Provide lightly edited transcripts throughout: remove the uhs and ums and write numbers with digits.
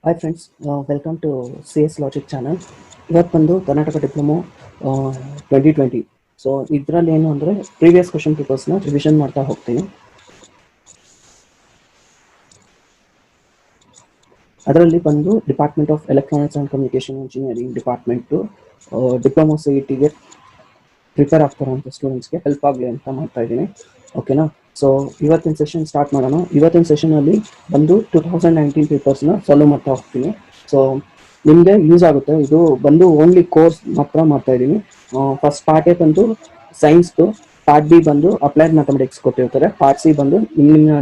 Hi friends, welcome to CS Logic channel. ಇವತ್ತು ಬಂದು Karnataka diploma 2020. So ಇದರಲ್ಲಿ ಏನು ಅಂದರೆ ಪ್ರೀವಿಯಸ್ ಕ್ವಶನ್ ಪೇಪರ್ಸ್ನ ರಿವಿಷನ್ ಮಾಡ್ತಾ ಹೋಗ್ತೀನಿ. ಅದರಲ್ಲಿ ಬಂದು department of electronics and communication engineering department diploma CETಗೆ ಪ್ರಿಪೇರ್ ಆಗ್ತಾರಂಥ ಸ್ಟೂಡೆಂಟ್ಸ್ಗೆ ಹೆಲ್ಪ್ ಆಗಲಿ ಅಂತ ಮಾಡ್ತಾ ಇದ್ದೀನಿ. ಓಕೆನಾ? ಸೊ ಇವತ್ತಿನ ಸೆಷನ್ ಸ್ಟಾರ್ಟ್ ಮಾಡೋಣ. ಇವತ್ತಿನ ಸೆಷನಲ್ಲಿ ಬಂದು 2019 ಪೇಪರ್ಸ್ನ ಸಾಲ್ವ್ ಮಾಡ್ತಾ ಹೋಗ್ತೀನಿ. ಸೊ ನಿಮಗೆ ಯೂಸ್ ಆಗುತ್ತೆ. ಇದು ಬಂದು ಓನ್ಲಿ ಕೋರ್ಸ್ ಮಾತ್ರ ಮಾಡ್ತಾ ಇದ್ದೀನಿ. ಫಸ್ಟ್ ಪಾರ್ಟ್ ಎ ಬಂದು ಸೈನ್ಸ್ದು, ಪಾರ್ಟ್ ಬಿ ಬಂದು ಅಪ್ಲೈಡ್ ಮ್ಯಾಥಮೆಟಿಕ್ಸ್ ಕೊಟ್ಟಿರ್ತಾರೆ, ಪಾರ್ಟ್ ಸಿ ಬಂದು ನಿಮ್ಮ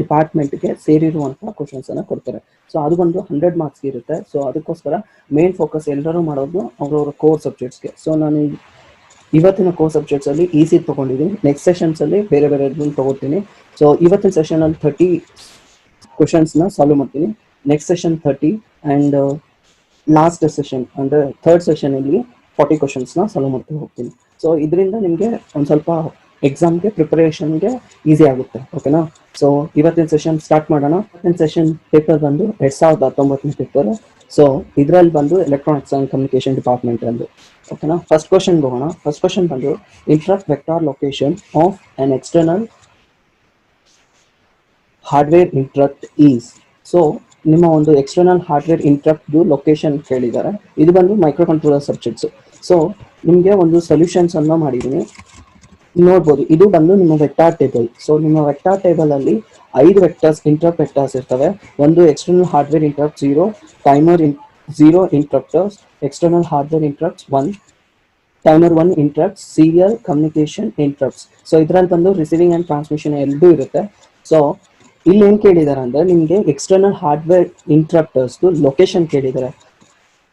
ಡಿಪಾರ್ಟ್ಮೆಂಟ್ಗೆ ಸೇರಿರುವಂಥ ಕ್ವಶನ್ಸನ್ನು ಕೊಡ್ತಾರೆ. ಸೊ ಅದು ಬಂದು 100 ಮಾರ್ಕ್ಸ್ ಇರುತ್ತೆ. ಸೊ ಅದಕ್ಕೋಸ್ಕರ ಮೇನ್ ಫೋಕಸ್ ಎಲ್ಲರೂ ಮಾಡೋದು ಅವ್ರವ್ರ ಕೋರ್ ಸಬ್ಜೆಕ್ಟ್ಸ್ಗೆ. ಸೊ ನಾನು ಇವತ್ತಿನ ಕೋರ್ ಸಬ್ಜೆಕ್ಟ್ಸಲ್ಲಿ ಈಸಿ ತೊಗೊಂಡಿದ್ದೀನಿ. ನೆಕ್ಸ್ಟ್ ಸೆಷನ್ಸಲ್ಲಿ ಬೇರೆ ಬೇರೆ ತೊಗೋತೀನಿ. ಸೊ ಇವತ್ತಿನ ಸೆಷನಲ್ಲಿ 30 ಕ್ವಶನ್ಸ್ನ ಸಾಲ್ವ್ ಮಾಡ್ತೀನಿ. Next session 30 and last session ಅಂದರೆ ಥರ್ಡ್ ಸೆಷನಲ್ಲಿ 40 ಕ್ವಶನ್ಸ್ನ ಸಾಲ್ವ್ ಮಾಡ್ತಾ ಹೋಗ್ತೀನಿ. ಸೊ ಇದರಿಂದ ನಿಮಗೆ ಒಂದು ಸ್ವಲ್ಪ ಎಕ್ಸಾಮ್ಗೆ ಪ್ರಿಪರೇಷನ್ಗೆ ಈಸಿ ಆಗುತ್ತೆ. ಓಕೆನಾ? ಸೊ ಇವತ್ತಿನ ಸೆಷನ್ ಸ್ಟಾರ್ಟ್ ಮಾಡೋಣ. ಇವತ್ತಿನ ಸೆಷನ್ ಪೇಪರ್ ಬಂದು 2019 ಪೇಪರ್. ಸೊ ಇದರಲ್ಲಿ ಬಂದು ಎಲೆಕ್ಟ್ರಾನಿಕ್ಸ್ ಆ್ಯಂಡ್ ಕಮ್ಯುನಿಕೇಷನ್ ಡಿಪಾರ್ಟ್ಮೆಂಟ್ ಅಂದು. ಓಕೆನಾ? ಫಸ್ಟ್ ಕ್ವಶನ್ ಹೋಗೋಣ. ಫಸ್ಟ್ ಕ್ವಶನ್ ಬಂದು interrupt vector location of on external hardware interrupt is. So ನಿಮ್ಮ ಒಂದು ಎಕ್ಸ್ಟರ್ನಲ್ ಹಾರ್ಡ್ವೇರ್ ಇಂಟ್ರಪ್ಟ್ದು ಲೊಕೇಶನ್ ಕೇಳಿದ್ದಾರೆ. ಇದು ಬಂದು ಮೈಕ್ರೋ ಕಂಟ್ರೋಲರ್ ಸಬ್ಜೆಕ್ಟ್ಸು. ಸೊ ನಿಮಗೆ ಒಂದು ಸೊಲ್ಯೂಷನ್ಸನ್ನು ಮಾಡಿದ್ದೀನಿ, ನೋಡ್ಬೋದು. ಇದು ಬಂದು ನಿಮ್ಮ ವೆಕ್ಟಾರ್ ಟೇಬಲ್. ಸೊ ನಿಮ್ಮ ವೆಕ್ಟಾರ್ ಟೇಬಲಲ್ಲಿ 5 ವೆಕ್ಟರ್ಸ್ ಇಂಟ್ರಪ್ಟ್ ವೆಕ್ಟರ್ಸ್ ಇರ್ತವೆ. ಒಂದು external hardware interrupt 0, timer 0 interrupters, external hardware interrupts 1, timer 1 interrupts, serial communication interrupts. So ಇದರಲ್ಲಿ ಬಂದು ರಿಸೀವಿಂಗ್ ಆ್ಯಂಡ್ ಟ್ರಾನ್ಸ್ಮಿಷನ್ ಎರಡೂ ಇರುತ್ತೆ. ಸೊ ಇಲ್ಲಿ ಏನು ಕೇಳಿದ್ದಾರೆ ಅಂದರೆ ನಿಮಗೆ ಎಕ್ಸ್ಟರ್ನಲ್ ಹಾರ್ಡ್ವೇರ್ ಇಂಟ್ರಪ್ಟರ್ಸ್ದು ಲೊಕೇಶನ್ ಕೇಳಿದ್ದಾರೆ.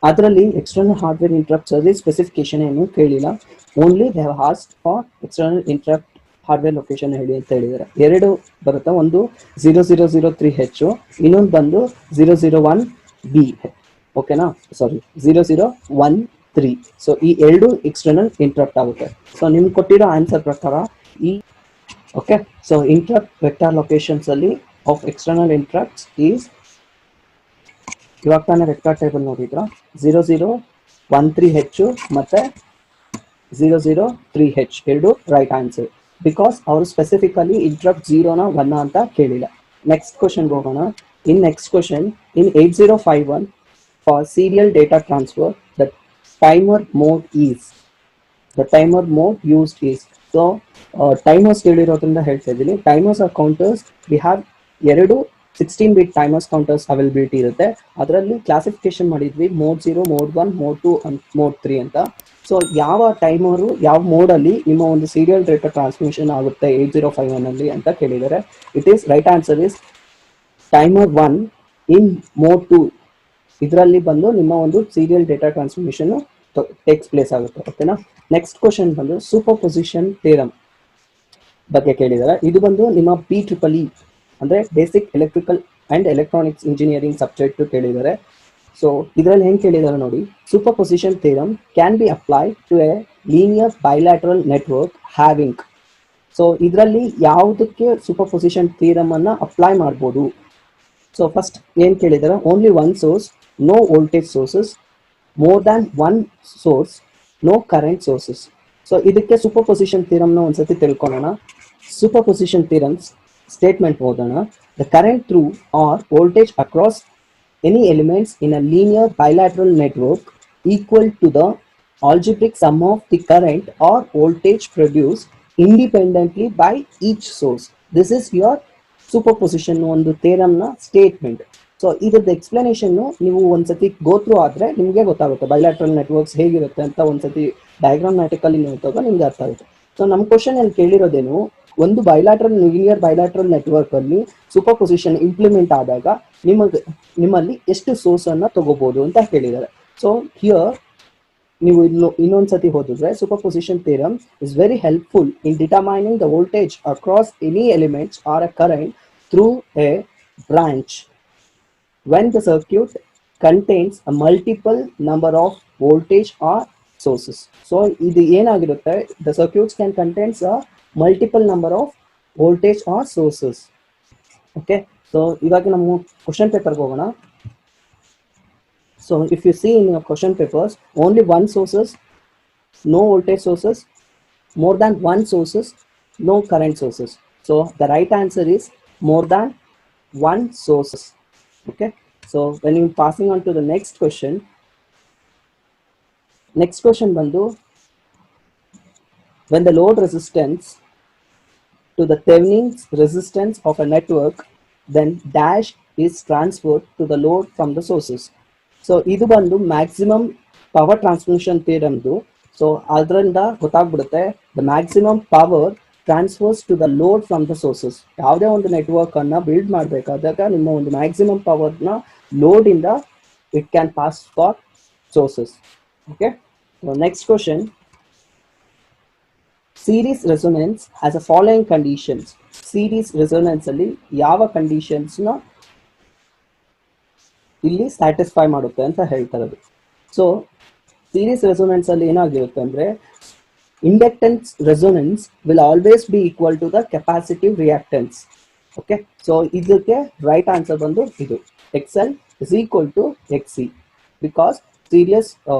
ಅದರಲ್ಲಿ ಎಕ್ಸ್ಟರ್ನಲ್ ಹಾರ್ಡ್ವೇರ್ ಇಂಟ್ರಪ್ಟ್ಸ್ ಅಲ್ಲಿ ಸ್ಪೆಸಿಫಿಕೇಶನ್ ಏನು ಕೇಳಿಲ್ಲ. Only they have asked for external interrupt hardware location ಹೇಳಿ ಅಂತ ಹೇಳಿದ್ದಾರೆ. ಎರಡು ಬರುತ್ತೆ, ಒಂದು 0003H, ಇನ್ನೊಂದು ಬಂದು 001B. ಓಕೆನಾ? ಸಾರಿ, 0013. ಸೊ ಈ ಎರಡು ಎಕ್ಸ್ಟರ್ನಲ್ ಇಂಟ್ರಪ್ಟ್ ಆಗುತ್ತೆ. ಸೊ ನಿಮ್ಗೆ ಕೊಟ್ಟಿರೋ ಆನ್ಸರ್ ಪ್ರಕಾರ ಈ okay. So interrupt vector locations ಅಲ್ಲಿ ಆಫ್ ಎಕ್ಸ್ಟರ್ನಲ್ ಇಂಟ್ರಪ್ಟ್ಸ್ ಈಸ್, ಇವಾಗ ತಾನೇ ವೆಕ್ಟಾರ್ ಟೇಬಲ್ ನೋಡಿದ್ರ 0013H ಮತ್ತು 003H ಎರಡು ರೈಟ್ ಆನ್ಸರ್. ಬಿಕಾಸ್ ಅವರು ಸ್ಪೆಸಿಫಿಕಲಿ ಇಂಟ್ರಪ್ಟ್ 0ನ 1 ಅಂತ ಕೇಳಿಲ್ಲ. ನೆಕ್ಸ್ಟ್ ಕ್ವಶನ್ಗೆ ಹೋಗೋಣ. Next question, in 8051 for serial data transfer the timer mode used is. So timers ಕೇಳಿರೋದ್ರಿಂದ ಹೇಳ್ತಾ ಇದ್ದೀನಿ. Timers are counters. We have ಎರಡು 16-bit ಟೈಮರ್ಸ್ ಕೌಂಟರ್ಸ್ ಅವೈಲಬಿಲಿಟಿ ಇರುತ್ತೆ. ಅದರಲ್ಲಿ ಕ್ಲಾಸಿಫಿಕೇಶನ್ ಮಾಡಿದ್ವಿ ಮೋಡ್ 0, ಮೋಡ್ 1, ಮೋಡ್ 2 ಮೋಡ್ 3 ಅಂತ. ಸೊ ಯಾವ ಟೈಮರು ಯಾವ ಮೋಡಲ್ಲಿ ನಿಮ್ಮ ಒಂದು ಸೀರಿಯಲ್ ಡೇಟಾ ಟ್ರಾನ್ಸ್ಮಿಷನ್ ಆಗುತ್ತೆ 8051 ಅಂತ ಕೇಳಿದ್ದಾರೆ. It is right answer is timer 1 in mode 2. ಇದರಲ್ಲಿ ಬಂದು ನಿಮ್ಮ ಒಂದು serial data transmission takes place ಆಗುತ್ತೆ. ಓಕೆನಾ? ನೆಕ್ಸ್ಟ್ ಕ್ವಶನ್ ಬಂದು ಸೂಪರ್ ಪೊಸಿಷನ್ ಥಿಯರಮ್ ಬಗ್ಗೆ ಕೇಳಿದ್ದಾರೆ. ಇದು ಬಂದು ನಿಮ್ಮ BEEE ಅಂದರೆ basic electrical and electronics engineering subject ಕೇಳಿದ್ದಾರೆ. ಸೊ ಇದರಲ್ಲಿ ಹೆಂಗೆ ಕೇಳಿದ್ದಾರೆ ನೋಡಿ. Superposition theorem can be applied to a linear bilateral network having. So ಇದರಲ್ಲಿ ಯಾವುದಕ್ಕೆ ಸೂಪರ್ ಪೊಸಿಷನ್ ಥಿಯರಮನ್ನು ಅಪ್ಲೈ ಮಾಡ್ಬೋದು? ಸೊ ಫಸ್ಟ್ ಏನು ಕೇಳಿದ್ದಾರೆ, only one source, no voltage sources, more than one source, no current sources. So ಇದಕ್ಕೆ superposition ಥಿಯರಮ್ನ ಒಂದ್ಸತಿ ತಿಳ್ಕೊಳ್ಳೋಣ. ಸೂಪರ್ ಪೊಸಿಷನ್ ಥಿಯರಮ್ಸ್ ಸ್ಟೇಟ್ಮೆಂಟ್ ಓದೋಣ. The current through or voltage across any elements in a linear bilateral network equal to the algebraic sum of the current or voltage produced independently by each source. This is your superposition ಒಂದು ಥಿಯರಮ್ನ statement. So ಇದ್ರದ್ದು explanation ನೀವು ಒಂದ್ಸತಿ go through ಆದರೆ ನಿಮಗೆ ಗೊತ್ತಾಗುತ್ತೆ bilateral networks ಹೇಗಿರುತ್ತೆ ಅಂತ. ಒಂದ್ಸತಿ ಡಯಾಗ್ರಾಮ್ಯಾಟಿಕಲಿ ನೋಡಿದಾಗ ನಿಮ್ಗೆ ಅರ್ಥ ಆಗುತ್ತೆ. ಸೊ ನಮ್ಮ ಕ್ವಶನ್ ಅಲ್ಲಿ ಕೇಳಿರೋದೇನು, ಒಂದು ಲೀನಿಯರ್ ಬೈಲ್ಯಾಟ್ರಲ್ ನೆಟ್ವರ್ಕ್ ಅಲ್ಲಿ ಸೂಪರ್ ಪೊಸಿಷನ್ ಇಂಪ್ಲಿಮೆಂಟ್ ಆದಾಗ ನಿಮ್ಮಲ್ಲಿ ಎಷ್ಟು ಸೋರ್ಸ್ ಅನ್ನ ತಗೋಬಹುದು ಅಂತ ಹೇಳಿದ್ದಾರೆ. ಸೊ ಹಿಯರ್ ನೀವು ಇನ್ನೊಂದ್ಸತಿ ಓದಿದ್ರೆ super position theorem is very helpful in determining the voltage across any elements are a current through A branch when the circuit contains a multiple number of voltage or sources. So ಇದು ಏನಾಗಿರುತ್ತೆ, the circuits can contains a multiple number of voltage or sources. Okay, so ಇವಾಗ ನಾವು question ಪೇಪರ್ಗೆ ಹೋಗೋಣ. So if you see in your question papers, only one sources, no voltage sources, more than one sources, no current sources. So the right answer is more than one sources. Okay. So when you passing on to the next question bandu, when the load resistance to the Thevenin resistance of a network, then dash is transferred to the load from the sources. So ಇದು ಬಂದು maximum power transmission ಥಿಯರಮ್ದು. So ಅದರಿಂದ ಗೊತ್ತಾಗ್ಬಿಡುತ್ತೆ the maximum power transfers to the load from the sources. ಯಾವುದೇ ಒಂದು network ಅನ್ನ build ಮಾಡಬೇಕಾದಾಗ ನಿಮ್ಮ ಒಂದು ಮ್ಯಾಕ್ಸಿಮಮ್ ಪವರ್ನ ಲೋಡ್ ಇಂದ it can pass for sources. Okay, next question. Series resonance has a following conditions. Series resonance ಅಲ್ಲಿ ಯಾವ ಕಂಡೀಷನ್ಸ್ ನ ಇಲ್ಲಿ ಸ್ಯಾಟಿಸ್ಫೈ ಮಾಡುತ್ತೆ ಅಂತ ಹೇಳ್ತಾರೆ. ಸೊ ಸೀರೀಸ್ ರೆಸೊನೆನ್ಸ್ ಅಲ್ಲಿ ಏನಾಗಿರುತ್ತೆ ಅಂದ್ರೆ inductance resonance will always be equal to the capacitive reactance. Okay, so ಇದಕ್ಕೆ ರೈಟ್ ಆನ್ಸರ್ ಬಂದು ಇದು XL is equal to XC because series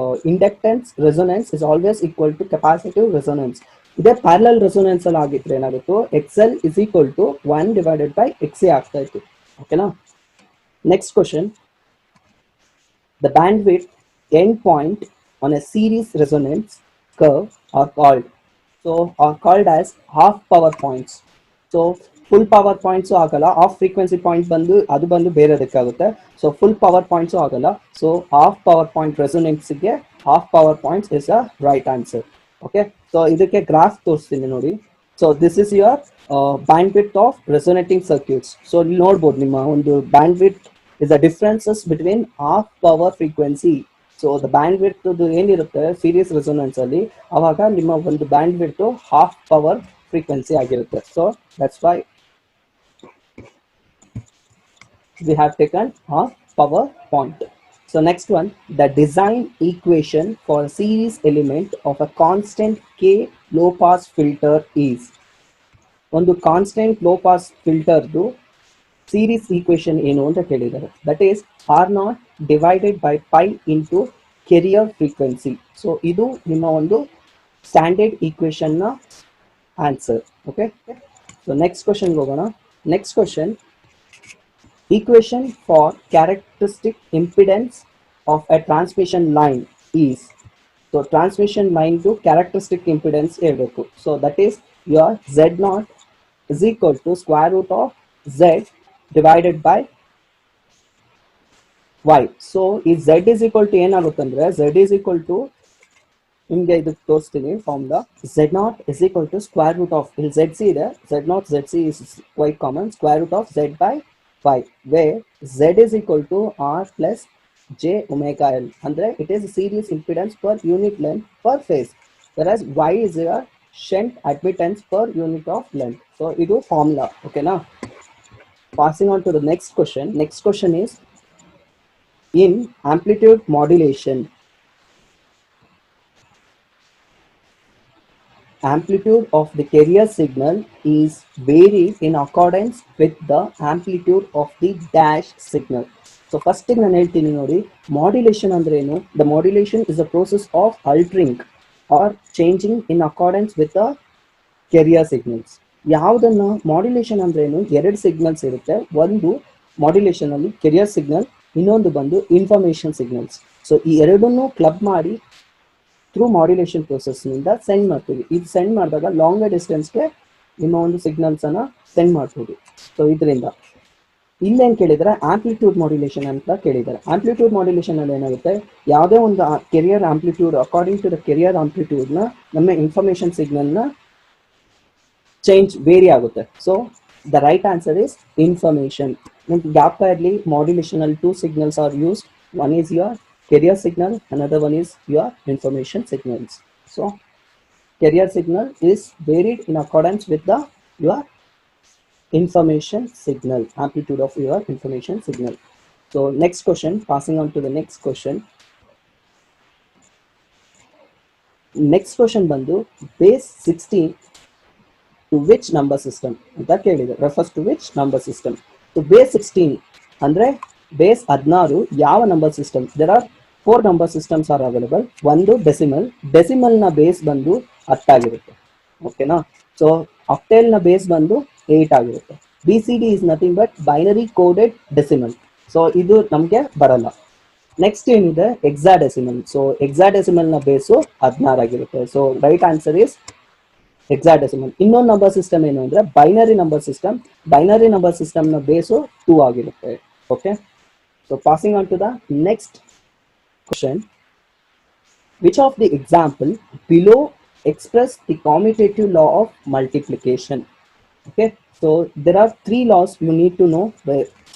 inductance resonance is always equal to capacitive resonance. ಇದೇ parallel resonance ಅಲ್ಲಿ ಆಗಿದ್ರೆ ಏನಾಗುತ್ತೆ XL is equal to 1 divided by XC ಆಗ್ತಾ ಇತ್ತು. ಓಕೆನಾ. Next question. The bandwidth endpoint on a series resonance curve are called as half power points. So full power points ಆಗಲ್ಲ, half frequency point ಬಂದು ಅದು ಬಂದು ಬೇರೆದಕ್ಕಾಗುತ್ತೆ. ಸೊ full power points ಆಗಲ್ಲ. So half power point resonance ಗೆ half power points is a right answer. Okay, so ಇದಕ್ಕೆ graph ತೋರಿಸ್ತೀನಿ ನೋಡಿ. So this is your bandwidth of resonating circuits. So ಇಲ್ಲಿ ನೋಡ್ಬೋದು ನಿಮ್ಮ ಒಂದು bandwidth is the differences between half power frequency. So the bandwidth ಏನಿರುತ್ತೆ series resonance ಅಲ್ಲಿ ಅವಾಗ ನಿಮ್ಮ ಒಂದು bandwidth half power frequency ಆಗಿರುತ್ತೆ. So that's why we have taken half power point. So next one, the design equation for a series element of a constant K low pass filter is. ಒಂದು constant low pass ಫಿಲ್ಟರ್ದು series equation ಏನು ಅಂತ ಕೇಳಿದ್ದಾರೆ. That is R0 divided by pi into carrier frequency. So ಇದು ನಿಮ್ಮ ಒಂದು standard ಈಕ್ವೇಶನ್ನ answer. Okay, so next ಕ್ವಶನ್ಗೆ ಹೋಗೋಣ. Next question, equation for characteristic impedance of a transmission line is. So transmission line to characteristic impedance ಹೇಳ್ಬೇಕು. So that is your Z0 is equal to square root of Z divided by Y. So if Z is equal to ಏನಾಗುತ್ತೆ ಅಂದ್ರೆ Z is equal to ನಿಮಗೆ ಇದು ತೋರಿಸ್ತೀನಿ formula. Z0 is equal to square root of ಇಲ್ಲಿ ZC ಇದೆ, Z0 ZC is quite common, square root of Z by Y, where Z is equal to R plus J omega L. Andre it is a series impedance per unit length per phase, whereas Y is a shunt admittance per unit of length. So idu formula. Okay na. Passing on to the next question. Next question is, in amplitude modulation, amplitude of the carrier signal is varied in accordance with the amplitude of the dash signal. So first thing ನಾನು ಹೇಳ್ತೀನಿ ನೋಡಿ, modulation ಅಂದ್ರೆ ಏನು? The modulation is a process of altering or changing in accordance with the carrier signals. ಯಾವುದನ್ನ modulation ಅಂದ್ರೆ ಏನು? ಎರಡು signals ಇರುತ್ತೆ. ಒಂದು ಮಾಡ್ಯುಲೇಷನ್ ಅಲ್ಲಿ ಕೆರಿಯರ್ ಸಿಗ್ನಲ್, ಇನ್ನೊಂದು ಬಂದು ಇನ್ಫಾರ್ಮೇಶನ್ ಸಿಗ್ನಲ್ಸ್. ಸೊ ಈ ಎರಡನ್ನೂ ಕ್ಲಬ್ ಮಾಡಿ ಥ್ರೂ ಮಾಡ್ಯುಲೇಷನ್ ಪ್ರೊಸೆಸ್ನಿಂದ ಸೆಂಡ್ ಮಾಡ್ತೀವಿ. ಇದು ಸೆಂಡ್ ಮಾಡಿದಾಗ ಲಾಂಗರ್ ಡಿಸ್ಟೆನ್ಸ್ಗೆ ನಿಮ್ಮ ಒಂದು ಸಿಗ್ನಲ್ಸ್ ಅನ್ನ ಸೆಂಡ್ ಮಾಡ್ಬೋದು. ಸೊ ಇದರಿಂದ ಇಲ್ಲೇನು ಕೇಳಿದರೆ ಆಂಪ್ಲಿಟ್ಯೂಡ್ ಮಾಡ್ಯುಲೇಷನ್ ಅಂತ ಕೇಳಿದ್ದಾರೆ. ಆಂಪ್ಲಿಟ್ಯೂಡ್ ಮಾಡ್ಯುಲೇಷನ್ ಅಲ್ಲಿ ಏನಾಗುತ್ತೆ, ಯಾವುದೇ ಒಂದು carrier amplitude according to the carrier ಆಂಪ್ಲಿಟ್ಯೂಡ್ನ ನಮ್ಮ ಇನ್ಫಾರ್ಮೇಶನ್ ಸಿಗ್ನಲ್ನ ಚೇಂಜ್ ವೇರಿ ಆಗುತ್ತೆ. So the right answer is information. ನಿಮ್ಗೆ ಜ್ಞಾಪಕ ಇರಲಿ, ಮಾಡ್ಯುಲೇಷನ್ ಅಲ್ಲಿ two signals are use. One is your carrier signal, another one is your information signals. So carrier signal is varied in accordance with the your information signal, amplitude of your information signal. So next question, passing on to the next question. Next question bandu base 16 to which number system anta kelide, refers to which number system. So base 16 ಅಂದ್ರೆ base 16 ಯಾವ number system, there are 4 number systems are available. ಒಂದು decimal ನ base ಬಂದು 10 ಆಗಿರುತ್ತೆ, ಓಕೆನಾ. So ಆಕ್ಟೇಲ್ ನ base ಬಂದು 8 ಆಗಿರುತ್ತೆ. BCD is nothing but binary coded decimal, so ಇದು ನಮಗೆ ಬರಲ್ಲ. ನೆಕ್ಸ್ಟ್ ಏನಿದೆ ಎಕ್ಸಾಡೆಸಿಮಲ್. ಸೊ ಎಕ್ಸಾಡೆಸಿಮಲ್ ನ ಬೇಸು 16 ಆಗಿರುತ್ತೆ. So right answer is hexadecimal. ಇನ್ನೊಂದು ನಂಬರ್ ಸಿಸ್ಟಮ್ ಏನು ಅಂದ್ರೆ binary number system. Binary number system ನ ಬೇಸು 2 ಆಗಿರುತ್ತೆ. Okay, so passing on to the next question. Which of the example below express the commutative law of multiplication? Okay, so there are 3 laws you need to know.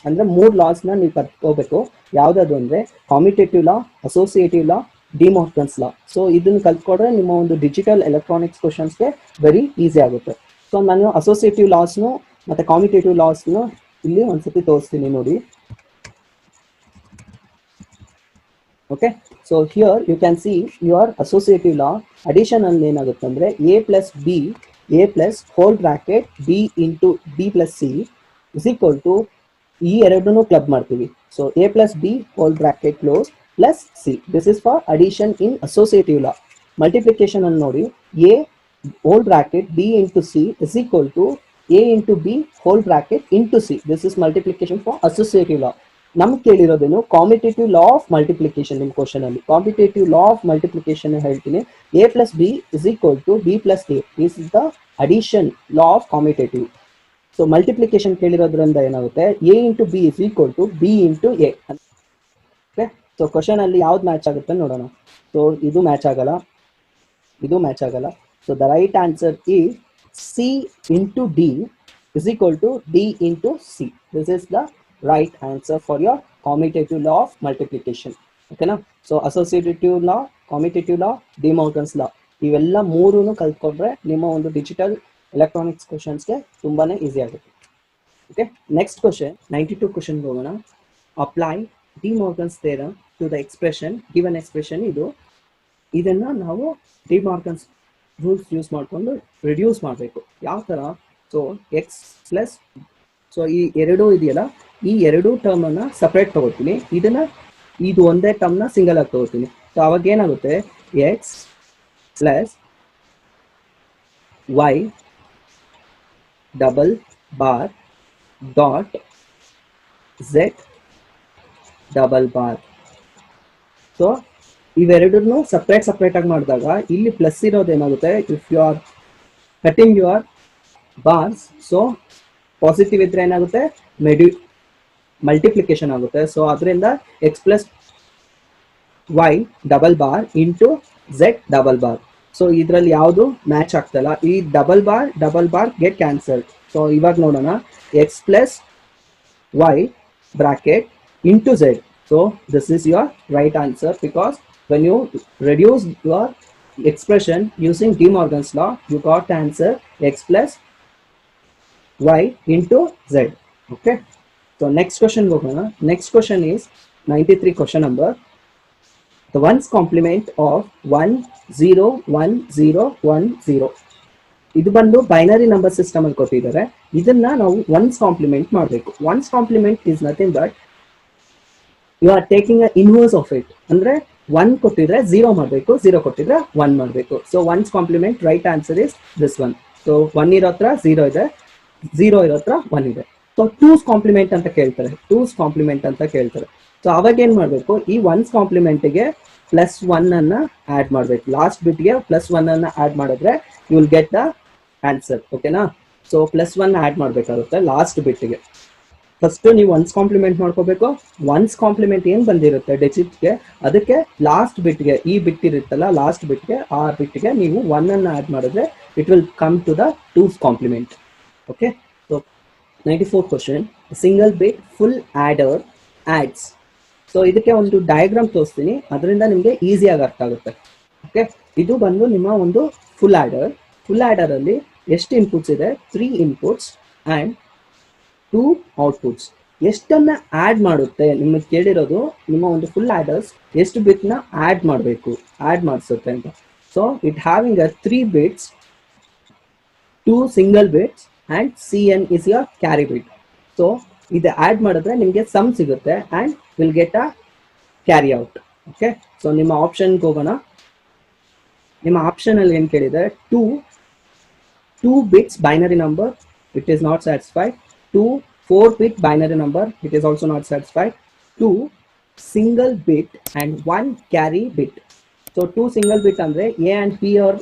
ಅಂದ್ರೆ 3 laws ನ ನೀವು ಕಲ್ತ್ಕೋಬೇಕು. ಯಾವ್ದಾದ್ರು ಅಂದ್ರೆ commutative law, associative law, De Morgan's law. So ಇದನ್ನ ಕಲ್ತ್ಕೊಂಡ್ರೆ ನಿಮ್ಮ ಒಂದು digital electronics ಕ್ವಶನ್ಸ್ಗೆ ವೆರಿ ಈಸಿ ಆಗುತ್ತೆ. ಸೊ ನಾನು ಅಸೋಸಿಯೇಟಿವ್ ಲಾಸ್ನು ಮತ್ತೆ ಕಾಮಿಟೇಟಿವ್ ಲಾಸ್ನು ಇಲ್ಲಿ ಒಂದ್ಸತಿ ತೋರಿಸ್ತೀನಿ ನೋಡಿ. Okay, so here you can see your associative law. Addition ಅಲ್ಲಿ ಏನಾಗುತ್ತೆ ಅಂದ್ರೆ a plus B, a plus whole bracket b into b plus C is equal to ಈ ಎರಡನ್ನೂ ಕ್ಲಬ್ ಮಾಡ್ತೀವಿ. So a plus B whole bracket close plus C. This is for addition in associative law. Multiplication ಅನ್ನು ನೋಡಿ, a whole bracket b into C is equal to a into B whole bracket into C. This is multiplication for associative law. ನಮ್ಗೆ ಕೇಳಿರೋದೇನು commutative law of multiplication. ನಿಮ್ಮ question ಅಲ್ಲಿ commutative law of multiplication ಹೇಳ್ತೀನಿ. a plus B is equal to B plus A. This is the addition law of commutative. So multiplication ಕೇಳಿರೋದ್ರಿಂದ ಏನಾಗುತ್ತೆ, a into B is equal to B into A. Okay, so question ಅಲ್ಲಿ ಯಾವ್ದು match ಆಗುತ್ತೆ ನೋಡೋಣ. So ಇದು match ಆಗಲ್ಲ, ಇದು match ಆಗಲ್ಲ. So the right answer is C into D is equal to D into C. This is the right answer for your commutative law of multiplication. ಓಕೆನಾ. So associative law, commutative law, De Morgan's law ಇವೆಲ್ಲ ಮೂರನ್ನು ಕಲ್ತ್ಕೊಂಡ್ರೆ ನಿಮ್ಮ ಒಂದು digital electronics ಕ್ವಶನ್ಸ್ಗೆ ತುಂಬಾನೇ easy ಆಗುತ್ತೆ. Okay, next question 92 question ಹೋಗೋಣ. Apply De Morgan's theorem to the expression. Given expression ಇದು. ಇದನ್ನ ನಾವು ಡಿ ಮಾರ್ಗನ್ಸ್ ರೂಲ್ಸ್ ಯೂಸ್ ಮಾಡಿಕೊಂಡು ರಿಡ್ಯೂಸ್ ಮಾಡಬೇಕು. ಯಾವ ತರ? ಸೊ ಎಕ್ಸ್ ಪ್ಲಸ್, ಸೊ ಈ ಎರಡು ಇದೆಯಲ್ಲ, ಈ ಎರಡು ಟರ್ಮ್ ಅನ್ನ ಸಪ್ರೇಟ್ ತಗೋತೀನಿ, ಇದು ಒಂದೇ ಟರ್ಮ್ ನ ಸಿಂಗಲ್ ಆಗಿ ತಗೋತೀನಿ. ಸೊ ಅವಾಗ ಏನಾಗುತ್ತೆ, X plus Y double bar dot Z double bar. So ಇವೆರಡನ್ನು ಸಪ್ರೇಟ್ ಆಗಿ ಮಾಡಿದಾಗ ಇಲ್ಲಿ ಪ್ಲಸ್ ಇರೋದೇನಾಗುತ್ತೆ, if you are cutting your bars, so positive ಇದ್ರೆ ಏನಾಗುತ್ತೆ, ಮಲ್ಟಿಪ್ಲಿಕೇಶನ್ ಆಗುತ್ತೆ. ಸೊ ಅದರಿಂದ X plus Y double bar into Z double bar. So ಇದರಲ್ಲಿ ಯಾವುದು ಮ್ಯಾಚ್ ಆಗ್ತಲ್ಲ, ಈ double bar get cancel. So ಇವಾಗ ನೋಡೋಣ, X plus Y bracket into Z. So this is your right answer, because when you reduce your expression using De Morgan's law, you got answer x plus y into z. Okay, so next question ಹೋಗೋಣ. Next question is 93 question number. The ones complement of 1 0 1 0 1 0. ಇದು ಬಂದು binary number system ಅಲ್ಲಿ ಕೊಟ್ಟಿದ್ದಾರೆ. ಇದನ್ನ ನಾವು one's complement ಮಾಡಬೇಕು. One's complement is nothing but you are taking a inverse of it. ಅಂದ್ರೆ 1 ಕೊಟ್ಟಿದ್ರೆ 0 ಮಾಡಬೇಕು, 0 ಕೊಟ್ಟಿದ್ರೆ 1 ಮಾಡಬೇಕು. So one's complement right answer is this one. So 1 ಇರೋ ಹತ್ರ 0 ಇದೆ, 0 ಇರೋ ಹತ್ರ 1 ಇದೆ. ಸೊ ಟೂಸ್ ಕಾಂಪ್ಲಿಮೆಂಟ್ ಅಂತ ಕೇಳ್ತಾರೆ, ಸೊ ಅವಾಗ ಏನ್ ಮಾಡಬೇಕು, ಈ ಒನ್ಸ್ ಕಾಂಪ್ಲಿಮೆಂಟ್ಗೆ ಪ್ಲಸ್ 1 ಅನ್ನ ಆಡ್ ಮಾಡಬೇಕು. ಲಾಸ್ಟ್ ಬಿಟ್ಗೆ ಪ್ಲಸ್ 1 ಅನ್ನ ಆಡ್ ಮಾಡಿದ್ರೆ you will get the answer. ಓಕೆನಾ. ಸೊ ಪ್ಲಸ್ 1 ಆಡ್ ಮಾಡಬೇಕಾಗುತ್ತೆ ಲಾಸ್ಟ್ ಬಿಟ್ಗೆ. ಫಸ್ಟ್ ನೀವು ಒನ್ಸ್ ಕಾಂಪ್ಲಿಮೆಂಟ್ ಮಾಡ್ಕೋಬೇಕು. ಒನ್ಸ್ ಕಾಂಪ್ಲಿಮೆಂಟ್ ಏನ್ ಬಂದಿರುತ್ತೆ ಡಿಜಿಟ್ಗೆ, ಅದಕ್ಕೆ ಲಾಸ್ಟ್ ಬಿಟ್ಗೆ, ಈ ಬಿಟ್ ಇರುತ್ತಲ್ಲ ಲಾಸ್ಟ್ ಬಿಟ್ಗೆ, ಆ ಬಿಟ್ಗೆ ನೀವು 1 ಅನ್ನ ಆಡ್ ಮಾಡಿದ್ರೆ it will come to the two's complement. Okay, so 94 question. Single bit full adder adds. So ಇದಕ್ಕೆ ಒಂದು ಡಯಾಗ್ರಾಮ್ ತೋರಿಸ್ತೀನಿ, ಅದರಿಂದ ನಿಮಗೆ ಈಸಿಯಾಗಿ ಅರ್ಥ ಆಗುತ್ತೆ. ಓಕೆ, ಇದು ಬಂದು ನಿಮ್ಮ ಒಂದು ಫುಲ್ ಆಡರ್. ಫುಲ್ ಆಡರ್ ಅಲ್ಲಿ ಎಷ್ಟು ಇನ್ಪುಟ್ಸ್ ಇದೆ, 3 ಇನ್ಪುಟ್ಸ್ ಅಂಡ್ 2 ಔಟ್ಪುಟ್ಸ್. ಎಷ್ಟನ್ನ ಆಡ್ ಮಾಡುತ್ತೆ ನಿಮಗೆ ಕೇಳಿರೋದು, ನಿಮ್ಮ ಒಂದು ಫುಲ್ ಆಡರ್ಸ್ ಎಷ್ಟು ಬಿಟ್ ನ ಆಡ್ ಮಾಡಬೇಕು, ಆಡ್ ಮಾಡಿಸುತ್ತೆ ಅಂತ. So it having a 3 bits, 2 single bits and Cn is your carry bit. So ಇದು ಆ್ಯಡ್ ಮಾಡಿದ್ರೆ ನಿಮಗೆ ಸಮ್ ಸಿಗುತ್ತೆ and will get a carry out. Okay, so ನಿಮ್ಮ ಆಪ್ಷನ್ಗೆ ಹೋಗೋಣ. ನಿಮ್ಮ ಆಪ್ಷನಲ್ಲಿ ಏನು ಕೇಳಿದೆ, two bits binary number, it is not satisfied. 4-bit binary number, it is also not satisfied. 2 single bit and 1 carry bit. So 2 single bit andre A and P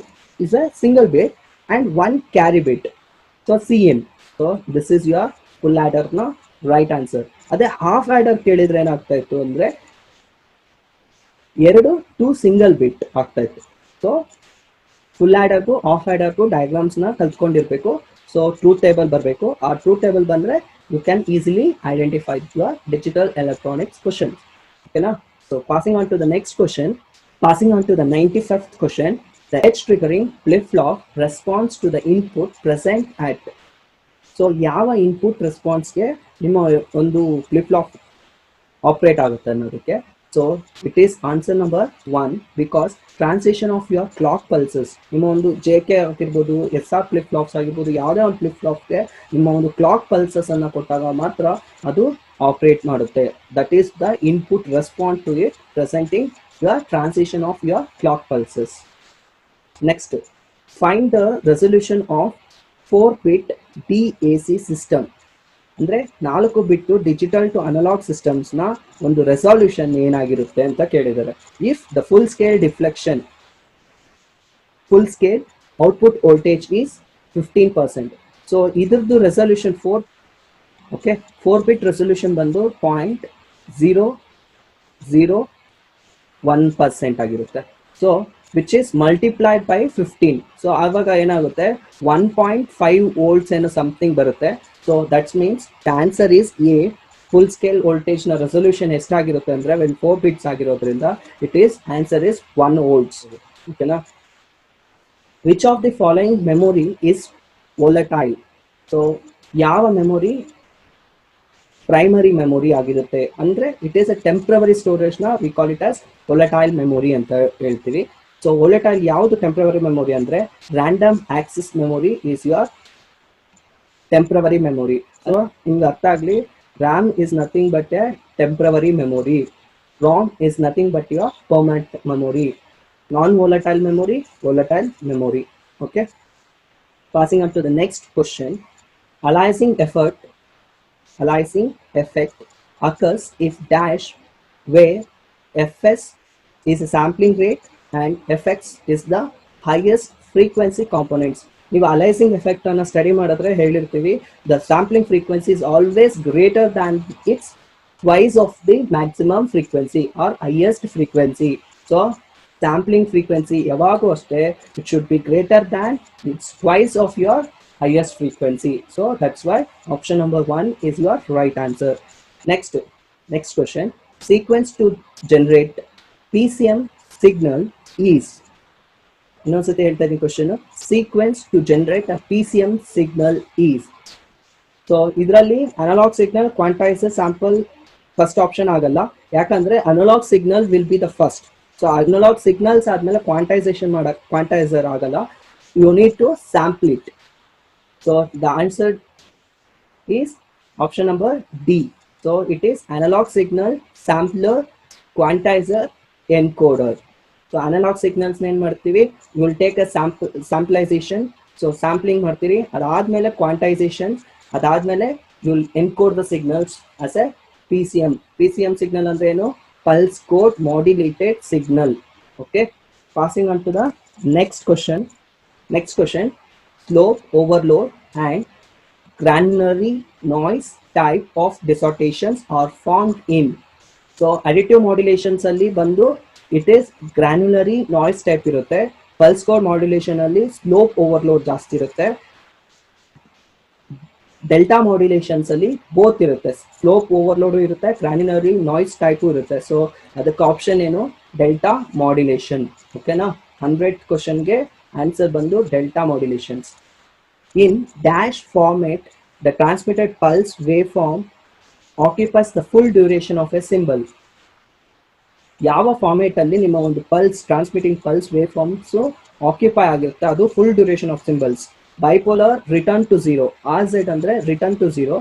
is a single bit and 1 carry bit. So CN. So this is your full adder na right answer. Ade half adder kelidre ಏನು ಆಗ್ತಾ ಇತ್ತು ಅಂದ್ರೆ 2 single bit ಆಗ್ತಾ ಇತ್ತು. So full ಆ್ಯಡರ್ಗೂ of ಆ್ಯಡರ್ಗೂ ಡಯಾಗ್ರಾಮ್ಸ್ನ ಕಲ್ತ್ಕೊಂಡಿರ್ಬೇಕು. ಸೊ ಟ್ರೂತ್ ಟೇಬಲ್ ಬರಬೇಕು. ಆ ಟ್ರೂತ್ ಟೇಬಲ್ ಬಂದರೆ you can easily identify your digital electronics question. ಓಕೆನಾ? So passing on to the next question. Passing on to the 95th question. The edge triggering flip flop response to the input present at. So ಯಾವ input ರೆಸ್ಪಾನ್ಸ್ಗೆ ನಿಮ್ಮ ಒಂದು flip flop operate ಆಗುತ್ತೆ ಅನ್ನೋದಕ್ಕೆ. So it is answer number 1 because transition of your clock pulses. ನಿಮ್ಮ ಒಂದು JK ಆಗಿರ್ಬೋದು, SR flip flops ಆಗಿರ್ಬೋದು, ಯಾವುದೇ ಒಂದು ಫ್ಲಿಪ್ ಫ್ಲಾಪ್ಗೆ ನಿಮ್ಮ ಒಂದು ಕ್ಲಾಕ್ ಪಲ್ಸಸ್ ಅನ್ನು ಕೊಟ್ಟಾಗ ಮಾತ್ರ ಅದು ಆಪರೇಟ್ ಮಾಡುತ್ತೆ. That is the input respond to it presenting the transition of your clock pulses. Next, find the resolution of 4-bit DAC system. ಅಂದರೆ 4 ಬಿಟ್ಟು ಡಿಜಿಟಲ್ ಟು ಅನಲಾಗ್ ಸಿಸ್ಟಮ್ಸ್ನ ಒಂದು ರೆಸಲ್ಯೂಷನ್ ಏನಾಗಿರುತ್ತೆ ಅಂತ ಕೇಳಿದ್ದಾರೆ. If the full scale deflection, full scale output voltage is 15%. So ಇದ್ರದ್ದು resolution 4-bit resolution ಬಂದು 0.001% ಆಗಿರುತ್ತೆ. So which is multiplied by 15. So ಆವಾಗ ಏನಾಗುತ್ತೆ 1.5 volts ಏನೋ ಸಮಥಿಂಗ್ ಬರುತ್ತೆ. So that's means the answer is A. Full scale ವೋಲ್ಟೇಜ್ನ resolution ಎಷ್ಟಾಗಿರುತ್ತೆ ಅಂದರೆ 4 bits ಆಗಿರೋದ್ರಿಂದ it is answer is 1 volts. ಓಕೆನಾ? Which of the following memory is volatile. So ಯಾವ memory primary memory ಆಗಿರುತ್ತೆ ಅಂದರೆ ಇಟ್ ಈಸ್ ಅ ಟೆಂಪ್ರವರಿ ಸ್ಟೋರೇಜ್ನ we call it as volatile memory ಅಂತ ಹೇಳ್ತೀವಿ. ಸೊ ವೋಲಟೈಲ್ ಯಾವುದು ಟೆಂಪ್ರವರಿ ಮೆಮೊರಿ ಅಂದರೆ random access memory is your temporary memory. So ನಿಮ್ಗೆ ಅರ್ಥ ಆಗಲಿ, RAM is nothing but a temporary memory. ROM is nothing but your permanent memory. Non-volatile memory, volatile memory. Okay. Passing on to the next question. Aliasing effect occurs if dash where fs is a sampling rate and fx is the highest frequency components. ನೀವು ಅಲೈಸಿಂಗ್ effect ಅನ್ನು study ಮಾಡಿದ್ರೆ ಹೇಳಿರ್ತೀವಿ, the sampling frequency is always greater than its twice of the maximum frequency or highest frequency. So sampling frequency ಯಾವಾಗೂ ಅಷ್ಟೇ it should be greater than its twice of your highest frequency. So that's why option number 1 is your right answer. Next question. Sequence to generate PCM signal is. ಇನ್ನೊಂದ್ಸತಿ ಹೇಳ್ತಾ ಇದ್ದೀನಿ question. Sequence to generate a PCM signal is. So ಇದರಲ್ಲಿ analog signal, quantizer, sample first option ಆಗಲ್ಲ. ಯಾಕಂದ್ರೆ analog signal will be the first. So analog signals ಆದ್ಮೇಲೆ quantizer ಆಗಲ್ಲ. You need to sample it. So the answer is option number D. So it is analog signal, sampler, quantizer, encoder. So analog signals nen martivi, you will take a sampleization. So sampling martiri, adadmele quantization, adadmele you will encode the signals as a PCM. PCM signal andre eno pulse code modulated signal. Okay. Passing on to the next question. Slope, overload and granularity noise type of distortions are formed in. So additive modulations alli bandu it is granularity noise type irutte. Pulse code modulation alli slope overload ಜಾಸ್ತಿ ಇರುತ್ತೆ. Delta modulations ಅಲ್ಲಿ both ಇರುತ್ತೆ, slope overload ಇರುತ್ತೆ, ಗ್ರಾನ್ಯುಲರಿ noise type ಇರುತ್ತೆ. So ಅದಕ್ಕೆ option ಏನು, delta modulation. ಓಕೆನಾ? 100th ಕ್ವಶನ್ಗೆ ಆನ್ಸರ್ ಬಂದು delta modulations. In dash format, the transmitted pulse waveform occupies the full duration of a symbol. ಯಾವ ಫಾರ್ಮೇಟ್ ಅಲ್ಲಿ ನಿಮ್ಮ ಒಂದು pulse transmitting pulse waveforms occupy ಆಗಿರುತ್ತೆ, ಅದು full duration of symbols. Bipolar return to 0, RZ ಅಂದ್ರೆ return to 0.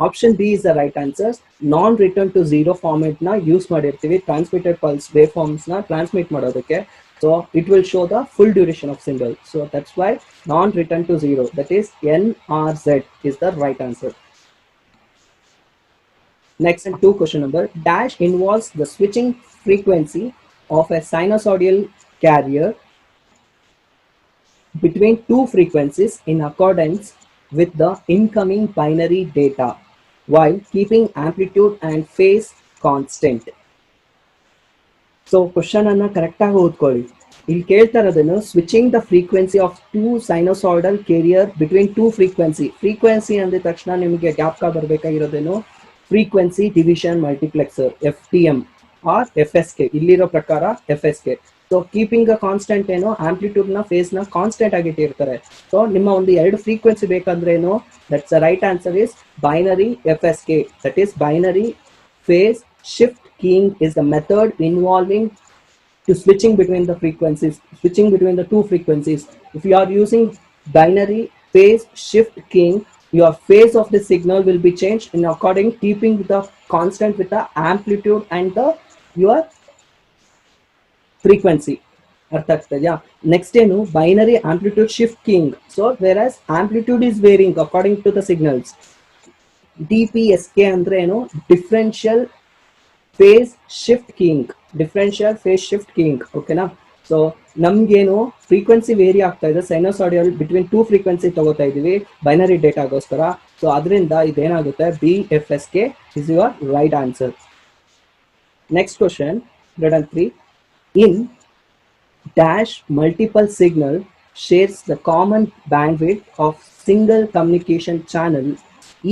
Option B is the right answers. Non return to zero format ನ use ಮಾಡಿರ್ತೀವಿ transmitted pulse waveforms ನ transmit ಮಾಡೋದಕ್ಕೆ. So it will show the full duration of symbol. So that's why non return to zero, that is NRZ is the right answer. Next and two question number dash involves the switching frequency of a sinusoidal carrier between two frequencies in accordance with the incoming binary data while keeping amplitude and phase constant. So question ಅನ್ನ correct ಆಗಿ ಓದ್ಕೊಳ್ಳಿ. ಇಲ್ಲಿ ಕೇಳ್ತಾ ಇರೋದನ್ನು switching the frequency of two sinusoidal carrier between two frequency ಅಂದ ತಕ್ಷಣ ನಿಮಗೆ ಜ್ಞಾಪಕ ಬರಬೇಕಾಗಿರೋದೇನು frequency division multiplexer FDM or FSK. ಇಲ್ಲಿರೋ ಪ್ರಕಾರ FSK. So keeping the constant ಏನು ಆಂಪ್ಲಿಟ್ಯೂಡ್ ನ ಫೇಸ್ ನ ಕಾನ್ಸ್ಟೆಂಟ್ ಆಗಿ ಇಟ್ಟಿರ್ತಾರೆ. ಸೊ ನಿಮ್ಮ ಒಂದು ಎರಡು ಫ್ರೀಕ್ವೆನ್ಸಿ ಬೇಕಂದ್ರೆ ಏನು that's the right answer is binary FSK, that is binary phase shift keying is the method involving to switching between the frequencies, switching between the two frequencies. If you are using binary phase shift keying, your phase of the signal will be changed in according keeping the constant with the amplitude and the your frequency. ಅರ್ಥ ಆಗ್ತದೆಯಾ? Next ಏನು binary amplitude shift keying. So where amplitude is varying according to the signals. DPSK ಅಂದ್ರೆ ಏನು differential phase shift keying, differential phase shift keying. ಓಕೆನಾ? So ನಮ್ಗೇನು frequency very ಆಗ್ತಾ ಇದೆ sinusoidal between two frequency ತಗೋತಾ ಇದೀವಿ ಬೈನರಿ ಡೇಟಾಗೋಸ್ಕರ. ಸೊ ಅದರಿಂದ ಇದೇನಾಗುತ್ತೆ BFSK is your right answer. Next question 103 in dash multiple signal shares the common bandwidth of single communication channel,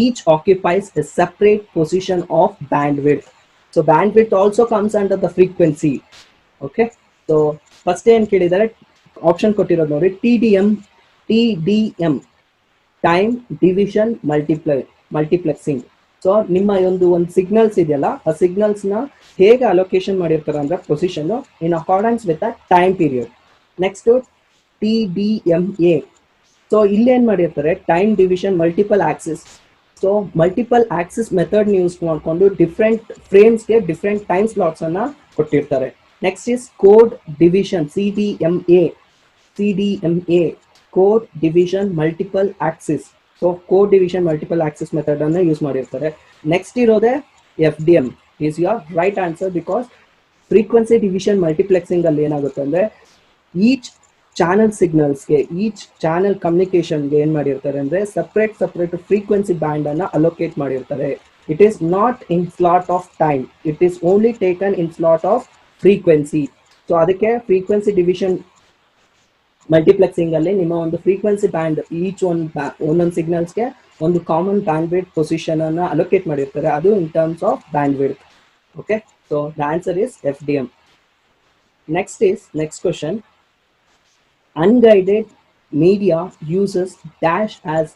each occupies a separate position of bandwidth. So bandwidth also comes under the frequency. Okay, so first ಏನು ಕೇಳಿದ್ದಾರೆ option ಕೊಟ್ಟಿರೋದು ನೋಡಿ TDM time division multiplexing. So ನಿಮ್ಮ ಒಂದು signals ಇದೆಯಲ್ಲ ಆ signals ನ ಹೇಗೆ ಅಲೋಕೇಶನ್ ಮಾಡಿರ್ತಾರೆ ಅಂದ್ರೆ position in accordance with the time period. Next TDMA. So ಇಲ್ಲಿ ಏನ್ ಮಾಡಿರ್ತಾರೆ time division multiple Axis. So multiple Axis method use ಮಾಡಿಕೊಂಡು ಡಿಫ್ರೆಂಟ್ ಫ್ರೇಮ್ಸ್ಗೆ ಡಿಫ್ರೆಂಟ್ ಟೈಮ್ ಸ್ಲಾಟ್ಸ್ ಅನ್ನ ಕೊಟ್ಟಿರ್ತಾರೆ. Next is code division CDMA code division multiple Axis. So code division multiple Axis method ಅನ್ನ use ಮಾಡಿರ್ತಾರೆ. Next ಇರೋದೇ FDM is your right answer because frequency division multiplexing ಅಲ್ಲಿ ಏನಾಗುತ್ತೆ ಅಂದ್ರೆ each channel ಸಿಗ್ನಲ್ಸ್ಗೆ each channel ಕಮ್ಯುನಿಕೇಶನ್ಗೆ ಏನು ಮಾಡಿರ್ತಾರೆ ಅಂದರೆ ಸಪ್ರೇಟ್ ಫ್ರೀಕ್ವೆನ್ಸಿ ಬ್ಯಾಂಡ್ ಅನ್ನು ಅಲೋಕೇಟ್ ಮಾಡಿರ್ತಾರೆ. It is not in slot of time, it is only taken in slot off frequency. So ಅದಕ್ಕೆ frequency division multiplexing ಅಲ್ಲಿ ನಿಮ್ಮ ಒಂದು ಫ್ರೀಕ್ವೆನ್ಸಿ ಬ್ಯಾಂಡ್ ಈಚ್ ಒಂದೊಂದು ಸಿಗ್ನಲ್ಸ್ಗೆ ಒಂದು ಕಾಮನ್ ಬ್ಯಾಂಡ್ ವಿಡ್ತ್ ಪೊಸಿಷನ್ ಅನ್ನು ಅಲೋಕೇಟ್ ಮಾಡಿರ್ತಾರೆ, ಅದು in terms of band width. Okay, so the answer is FDM. Next question unguided media uses dash as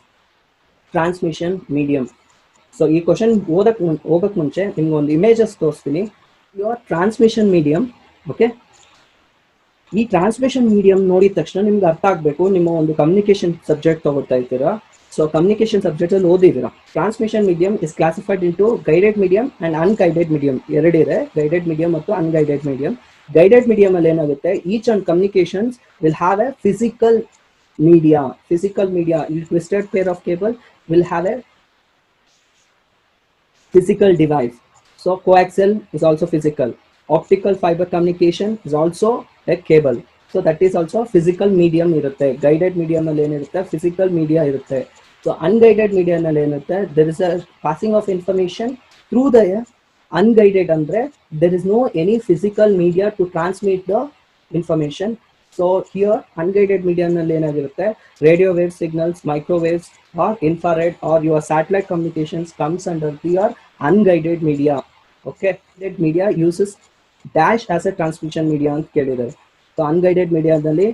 transmission medium. So ಈ question ಹೋಗಕ್ ಮುಂಚೆ ನಿಮ್ಗೆ ಒಂದು ಇಮೇಜಸ್ ತೋರಿಸ್ತೀನಿ. Your transmission medium. ಓಕೆ, ಈ ಟ್ರಾನ್ಸ್ಮಿಷನ್ ಮೀಡಿಯಂ ನೋಡಿದ ತಕ್ಷಣ ನಿಮ್ಗೆ ಅರ್ಥ ಆಗಬೇಕು ನಿಮ್ಮ ಒಂದು ಕಮ್ಯುನಿಕೇಶನ್ ಸಬ್ಜೆಕ್ಟ್ ತಗೋತಾ ಇದ್ದೀರಾ. ಸೊ ಕಮ್ಯುನಿಕೇಶನ್ ಸಬ್ಜೆಕ್ಟ್ ಅಲ್ಲಿ ಓದಿದ್ದೀರಾ. Transmission medium is classified into guided medium and unguided medium. ಎರಡಿದೆ, ಗೈಡೆಡ್ ಮೀಡಿಯಂ ಮತ್ತು ಅನ್ಗೈಡೆಡ್ ಮೀಡಿಯಂ. ಗೈಡೆಡ್ ಮೀಡಿಯಂ ಅಲ್ಲಿ ಏನಾಗುತ್ತೆ each on communications will have a physical media. ಇಲ್ಲಿ twisted pair of cable will have a physical device. So coaxial is also physical. Optical fiber communication is also a cable. So that is also physical medium irutte. Guided medium alli enirutte physical media irutte. So unguided medium alli enutte there is a passing of information through the air. Unguided andre there is no any physical media to transmit the information. So here unguided medium alli enagirutte radio wave signals, microwaves or infrared or your satellite communications comes under your unguided media. Okay, that media uses dash as a transmission media ant kelidare. So unguided media dalli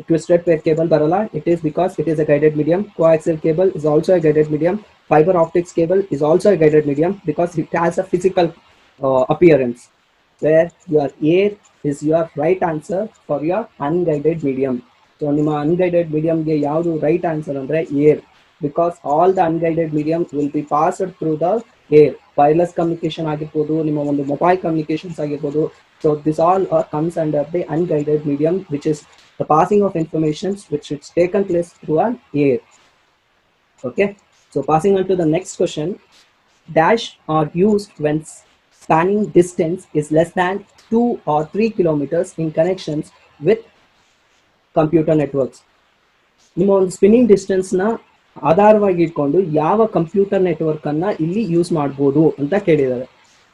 twisted pair cable barala, it is because it is a guided medium. Coaxial cable is also a guided medium. Fiber optics cable is also a guided medium because it has a physical appearance. Where your air is your right answer for your unguided medium. So ನಿಮ್ಮ unguided medium ಗೆ ಯಾವುದು right answer ಅಂದ್ರೆ air. because all the unguided medium will be passed through the air. Wireless communication ಆಗಿರ್ಬೋದು, ನಿಮ್ಮ ಒಂದು mobile communications ಆಗಿರ್ಬೋದು. So this all comes under the unguided medium, which is the passing of informations which is taken place through an air. Okay, so passing on to the next question. Dash are used when spanning distance is less than 2 or 3 kilometers in connections with computer networks. ನಿಮ್ಮ ಒಂದು spinning distance ನ ಆಧಾರವಾಗಿ ಇಟ್ಕೊಂಡು ಯಾವ computer network ಅನ್ನ ಇಲ್ಲಿ use ಮಾಡಬಹುದು ಅಂತ ಕೇಳಿದ್ದಾರೆ.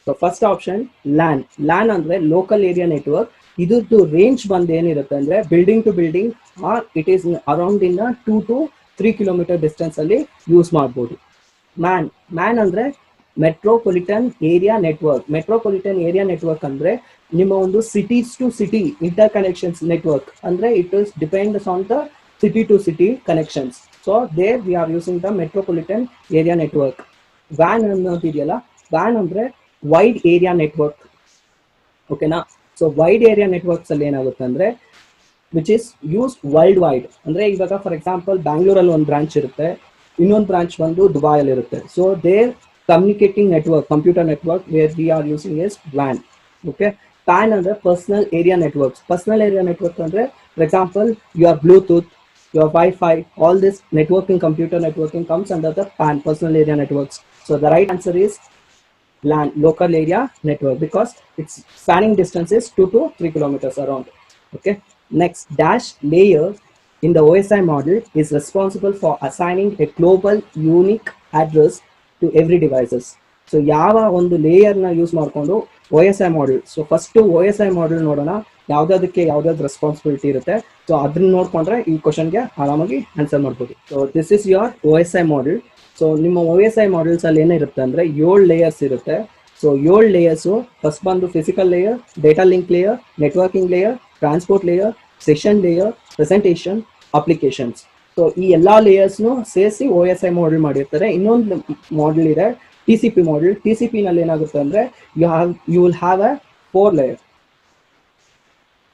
So first option LAN. LAN ಅಂದ್ರೆ ಲೋಕಲ್ ಏರಿಯಾ ನೆಟ್ವರ್ಕ್. ಇದ್ರದ್ದು ರೇಂಜ್ ಬಂದು ಏನಿರುತ್ತೆ ಅಂದ್ರೆ building to building or it is around in 2 to 3 kilometre distance ಅಲ್ಲಿ ಯೂಸ್ ಮಾಡಬಹುದು. ಮ್ಯಾನ್ ಅಂದ್ರೆ metropolitan area network. Metropolitan area network ಅಂದ್ರೆ ನಿಮ್ಮ ಒಂದು cities to city interconnections network. ಅಂದ್ರೆ it is depends on the city to city connections. So there we are using the metropolitan area network. WAN ಅನ್ನೋದಿದೆಯಲ್ಲ, WAN ಅಂದ್ರೆ wide area network. ಓಕೆನಾ? So wide area networks ಅಲ್ಲಿ ಏನಾಗುತ್ತೆ ಅಂದ್ರೆ which is use world wide. ಅಂದ್ರೆ ಇವಾಗ for example ಬ್ಯಾಂಗ್ಳೂರಲ್ಲಿ ಒಂದು branch ಇರುತ್ತೆ, ಇನ್ನೊಂದು ಬ್ರಾಂಚ್ ಬಂದು ದುಬೈಯಲ್ಲಿ ಇರುತ್ತೆ. So there communicating network, computer network where we are using is WAN. Okay. PAN ಅಂದ್ರೆ personal area networks. Personal area network ಅಂದ್ರೆ for example your Bluetooth, your Wi-Fi, all this networking, computer networking comes under the PAN, personal area networks. So the right answer is LAN, local area network, because its spanning distance is 2 to 3 kilometers around. Okay. Next, dash layer in the OSI model is responsible for assigning a global unique address to every devices. So ಯಾವ ಒಂದು layer ನ use ಮಾಡಿಕೊಂಡು OSI model. So first OSI model ನೋಡೋಣ, ಯಾವ್ದಾದಕ್ಕೆ ಯಾವ್ದಾದ್ರು responsibility ಇರುತ್ತೆ. So ಅದನ್ನ ನೋಡ್ಕೊಂಡ್ರೆ ಈ ಕ್ವಶನ್ಗೆ ಆರಾಮಾಗಿ ಆನ್ಸರ್ ಮಾಡ್ಬೋದು. So this is your OSI model. So ನಿಮ್ಮ OSI models ಅಲ್ಲಿ ಏನಿರುತ್ತೆ ಅಂದ್ರೆ 7 ಲೇಯರ್ಸ್ ಇರುತ್ತೆ. ಸೊ 7 ಲೇಯರ್ಸು ಫಸ್ಟ್ ಬಂದು physical layer, data link layer, networking layer, transport layer, session layer, presentation, applications. So ಈ ಎಲ್ಲಾ ಲೇಯರ್ಸ್ನು ಸೇರಿಸಿ OSI model ಮಾಡಿರ್ತಾರೆ. ಇನ್ನೊಂದು ಮಾಡೆಲ್ ಇದೆ TCP model. TCP ನಲ್ಲಿ ಏನಾಗುತ್ತೆ ಅಂದ್ರೆ you will have a 4 layer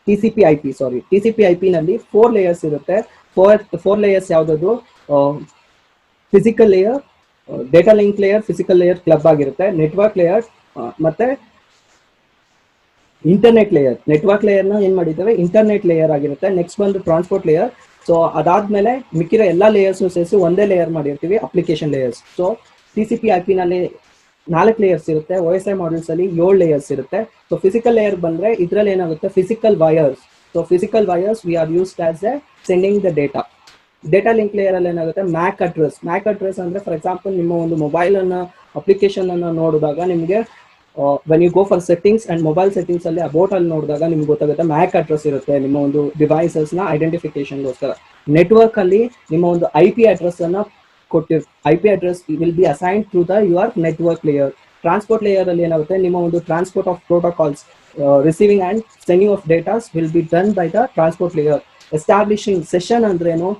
TCP IP ನಲ್ಲಿ 4 ಲೇಯರ್ಸ್ ಇರುತ್ತೆ. 4 ಲೇಯರ್ಸ್ ಯಾವ್ದು? Physical layer, data link layer, physical layer club ಆಗಿರುತ್ತೆ, ನೆಟ್ವರ್ಕ್ ಲೇಯರ್ ಮತ್ತೆ ಇಂಟರ್ನೆಟ್ ಲೇಯರ್. ನೆಟ್ವರ್ಕ್ ಲೇಯರ್ ನ ಏನ್ ಮಾಡಿದ್ದೇವೆ ಇಂಟರ್ನೆಟ್ ಲೇಯರ್ ಆಗಿರುತ್ತೆ. ನೆಕ್ಸ್ಟ್ ಬಂದು ಟ್ರಾನ್ಸ್ಪೋರ್ಟ್ ಲೇಯರ್. ಸೊ ಅದಾದ್ಮೇಲೆ ಮಿಕ್ಕಿರೋ ಎಲ್ಲಾ ಲೇಯರ್ಸ್ ಸೇರಿಸಿ ಒಂದೇ ಲೇಯರ್ ಮಾಡಿರ್ತೀವಿ, application layers. So TCP IP ನಲ್ಲಿ 4 ಲೇಯರ್ಸ್ ಇರುತ್ತೆ. OSI ಮಾಡಲ್ಸ್ ಅಲ್ಲಿ 7 ಲೇಯರ್ಸ್ ಇರುತ್ತೆ. ಸೊ ಫಿಸಿಕಲ್ ಲೇಯರ್ ಬಂದ್ರೆ ಇದ್ರಲ್ಲಿ ಏನಾಗುತ್ತೆ physical wires. So physical wires we are used as a sending the data. Data link layer ಅಲ್ಲಿ ಏನಾಗುತ್ತೆ ಮ್ಯಾಕ್ ಅಡ್ರೆಸ್. ಮ್ಯಾಕ್ ಅಡ್ರೆಸ್ ಅಂದ್ರೆ ಫಾರ್ ಎಕ್ಸಾಂಪಲ್ ನಿಮ್ಮ ಒಂದು ಮೊಬೈಲ್ ಅನ್ನ ಅಪ್ಲಿಕೇಶನ್ ಅನ್ನ ನೋಡಿದಾಗ ನಿಮಗೆ when you go for settings and mobile settings ಅಲ್ಲಿ ಅಬೌಟ್ ಅಲ್ಲಿ ನೋಡಿದಾಗ ನಿಮ್ಗೆ ಗೊತ್ತಾಗುತ್ತೆ ಮ್ಯಾಕ್ ಅಡ್ರೆಸ್ ಇರುತ್ತೆ ನಿಮ್ಮ ಒಂದು ಡಿವೈಸಸ್ ನ ಐಡೆಂಟಿಫಿಕೇಶನ್ಗೋಸ್ಕರ. ನೆಟ್ವರ್ಕ್ ಅಲ್ಲಿ ನಿಮ್ಮ ಒಂದು IP ಅಡ್ರೆಸ್ ಅನ್ನ ಕೊಟ್ಟಿರ್ IP address will be assigned to the your network layer. Transport layer ಅಲ್ಲಿ ಏನಾಗುತ್ತೆ ನಿಮ್ಮ ಒಂದು transport of protocols, receiving and sending of datas will be done by the transport layer. Establishing session ಅಂದ್ರೇನು?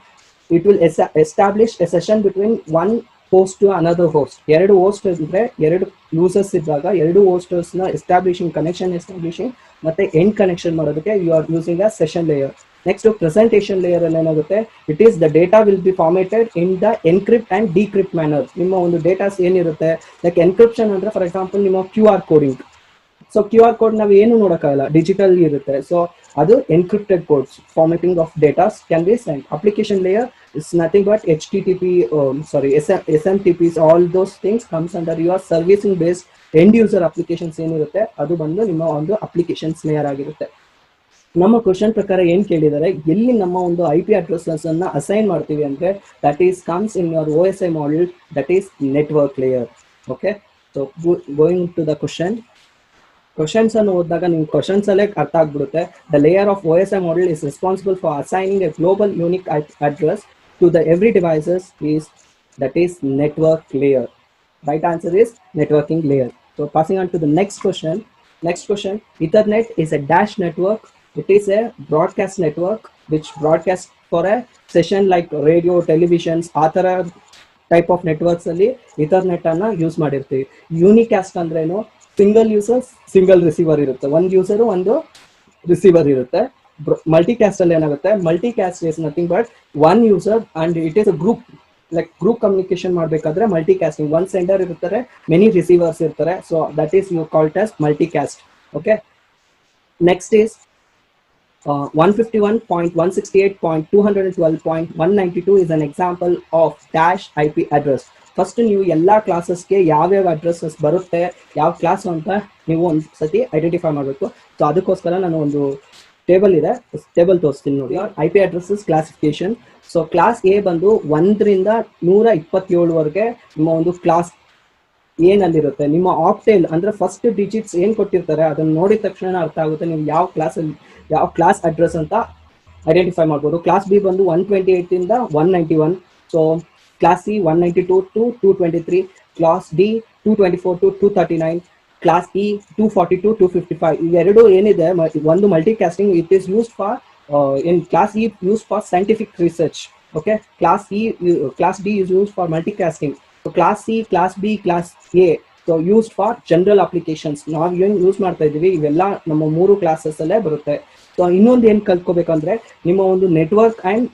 It will establish a session between one host to another host. 2 host ಇದ್ರೆ 2 users ಇದ್ದಾಗ 2 hosts ನ establishing connection establishing ಮತ್ತೆ end connection ಮಾಡೋದಕ್ಕೆ you are using a session layer. Next presentation layer ಅಲ್ಲಿ ಏನಾಗುತ್ತೆ it is the data will be formatted in the encrypt and decrypt manner. ನಿಮ್ಮ ಒಂದು datas ಏನಿರುತ್ತೆ ಲೈಕ್ ಎನ್ಕ್ರಿಪ್ಷನ್ ಅಂದ್ರೆ for example ನಿಮ್ಮ QR coding. So QR code ನಾವು ಏನು ನೋಡೋಕ್ಕಾಗಲ್ಲ, ಡಿಜಿಟಲ್ ಇರುತ್ತೆ. ಸೊ ಅದು encrypted codes formatting of datas can be sent. Application layer is nothing but SMTPs, all those things comes under your servicing based end user applications ಏನಿರುತ್ತೆ ಅದು ಬಂದು ನಿಮ್ಮ ಒಂದು ಅಪ್ಲಿಕೇಶನ್ಸ್ ಲೇಯರ್ ಆಗಿರುತ್ತೆ. ನಮ್ಮ ಕ್ವಶನ್ ಪ್ರಕಾರ ಏನ್ ಕೇಳಿದರೆ ಎಲ್ಲಿ ನಮ್ಮ ಒಂದು IP ಅಡ್ರೆಸಸ್ ಅನ್ನ ಅಸೈನ್ ಮಾಡ್ತೀವಿ ಅಂದ್ರೆ that is comes in your OSI model, that is network layer. Okay. So going to the questions ಅನ್ನು ಓದಿದಾಗ ನಿಮ್ಗೆ ಕ್ವಶನ್ಸ್ ಅಲ್ಲೇ ಅರ್ಥ ಆಗ್ಬಿಡುತ್ತೆ. The layer of OSI model is responsible for assigning a global unique address to the every devices that is network layer. Right answer is networking layer. So passing on to the next question. Ethernet is a dash network. It is a broadcast network which broadcasts for a session like radio, televisions, ಆ ಥರ type of networks ಅಲ್ಲಿ Ethernet ಅನ್ನ use ಮಾಡಿರ್ತೀವಿ. ಯೂನಿಕ್ಯಾಸ್ಟ್ ಅಂದ್ರೇನು? Single user single receiver ಇರುತ್ತೆ, ಒಂದು user ಒಂದು receiver ಇರುತ್ತೆ. ಮಲ್ಟಿಕ್ಯಾಸ್ಟ್ ಅಲ್ಲಿ ಏನಾಗುತ್ತೆ multicast is nothing but one user and it is a group like group communication ಮಾಡಬೇಕಾದ್ರೆ ಮಲ್ಟಿಕಾಸ್ಟಿಂಗ್, ಒನ್ ಸೆಂಡರ್ ಇರ್ತಾರೆ, ಮೆನಿ ರಿಸೀವರ್ಸ್ ಇರ್ತಾರೆ, so that is you called as multicast. Okay, next is 151.168.212.192 is an example of dash IP address. First ನೀವು ಎಲ್ಲ ಕ್ಲಾಸಸ್ಗೆ ಯಾವ್ಯಾವ addresses ಬರುತ್ತೆ, ಯಾವ class ಅಂತ ನೀವು ಒಂದು ಸತಿ ಐಡೆಂಟಿಫೈ ಮಾಡಬೇಕು. ಸೊ ಅದಕ್ಕೋಸ್ಕರ ನಾನು ಒಂದು ಟೇಬಲ್ ಇದೆ, ಟೇಬಲ್ ತೋರಿಸ್ತೀನಿ ನೋಡಿ. IP addresses classification. So class A ಬಂದು 1ರಿಂದ 127ವರೆಗೆ ನಿಮ್ಮ ಒಂದು ಕ್ಲಾಸ್ ಏನಲ್ಲಿರುತ್ತೆ. ನಿಮ್ಮ ಆಕ್ಟೇಲ್ ಅಂದ್ರೆ ಫಸ್ಟ್ ಡಿಜಿಟ್ಸ್ ಏನ್ ಕೊಟ್ಟಿರ್ತಾರೆ ಅದನ್ನ ನೋಡಿದ ತಕ್ಷಣ ಅರ್ಥ ಆಗುತ್ತೆ ನೀವು ಯಾವ ಕ್ಲಾಸಲ್ಲಿ ಯಾವ ಕ್ಲಾಸ್ ಅಡ್ರೆಸ್ ಅಂತ ಐಡೆಂಟಿಫೈ ಮಾಡ್ಬೋದು. ಕ್ಲಾಸ್ ಬಿ ಬಂದು 128ಇಂದ 191, so class C 192 to 223, class D 224 to 239, class E 240 to 255. ಇವೆರಡು ಏನಿದೆ ಒಂದು multicasting, it is used for in class E used for scientific research. Okay, class D is used for multicasting. So class C, class B, class A so used for general applications. ನಾವು ಏನು use ಮಾಡ್ತಾ ಇದೀವಿ ಇವೆಲ್ಲ ನಮ್ಮ 3 classes ಅಲ್ಲೇ ಬರುತ್ತೆ. So ಇನ್ನೊಂದು ಏನು ಕಲ್ತ್ಕೋಬೇಕಂದ್ರೆ ನಿಮ್ಮ ಒಂದು ನೆಟ್ವರ್ಕ್ ಅಂಡ್